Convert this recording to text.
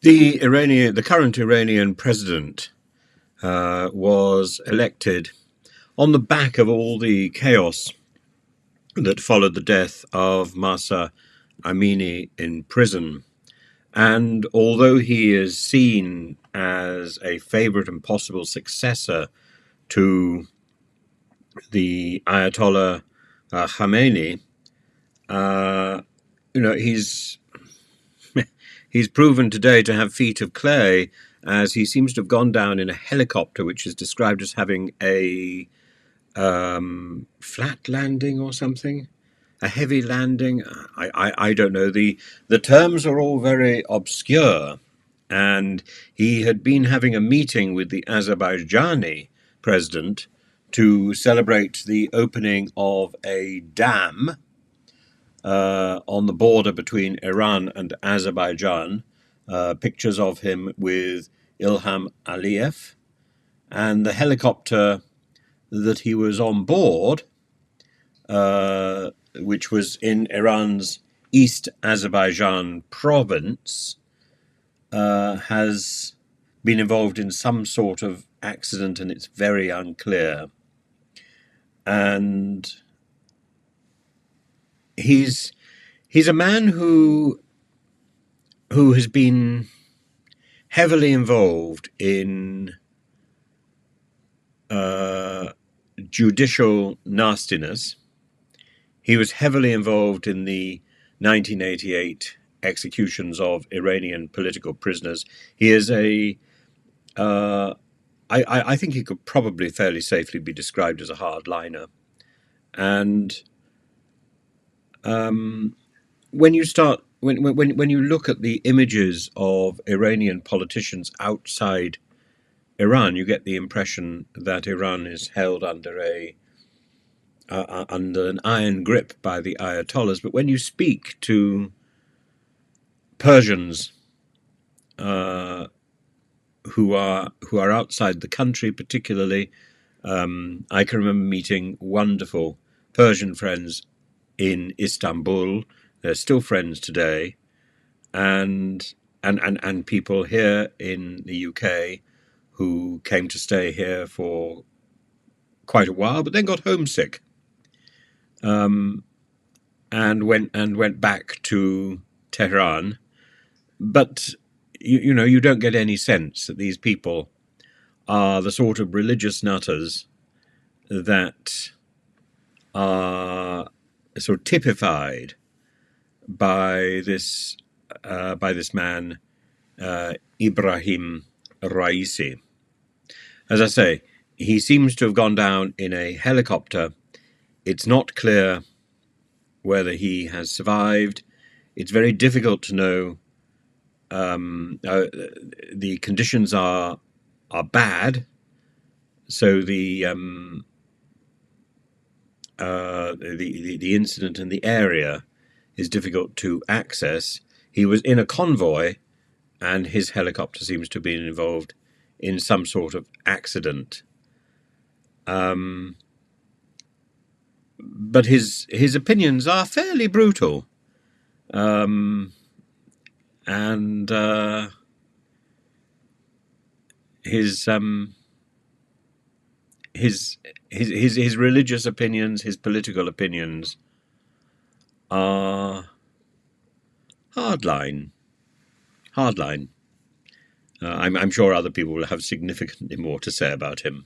The current Iranian president was elected on the back of all the chaos that followed the death of Mahsa Amini in prison. And although he is seen as a favorite and possible successor to the Ayatollah Khamenei, he's proven today to have feet of clay, as he seems to have gone down in a helicopter, which is described as having a flat landing or something, a heavy landing. I don't know. The terms are all very obscure, and he had been having a meeting with the Azerbaijani president to celebrate the opening of a dam on the border between Iran and Azerbaijan. Pictures of him with Ilham Aliyev, and the helicopter that he was on board, which was in Iran's East Azerbaijan province, has been involved in some sort of accident, and it's very unclear. And he's a man who has been heavily involved in judicial nastiness. He was heavily involved in the 1988 executions of Iranian political prisoners. He is I think he could probably fairly safely be described as a hardliner. And when you look at the images of Iranian politicians outside Iran, you get the impression that Iran is held under an iron grip by the Ayatollahs. But when you speak to Persians who are outside the country, particularly, I can remember meeting wonderful Persian friends in Istanbul. They're still friends today, and people here in the UK who came to stay here for quite a while, but then got homesick, and went back to Tehran. But you don't get any sense that these people are the sort of religious nutters that are sort of typified by this man, Ibrahim Raisi. As I say, he seems to have gone down in a helicopter. It's not clear whether he has survived. It's very difficult to know. The conditions are bad, so the incident in the area is difficult to access. He was in a convoy, and his helicopter seems to have been involved in some sort of accident. But his opinions are fairly brutal, and his religious opinions, his political opinions are hardline. I'm sure other people will have significantly more to say about him.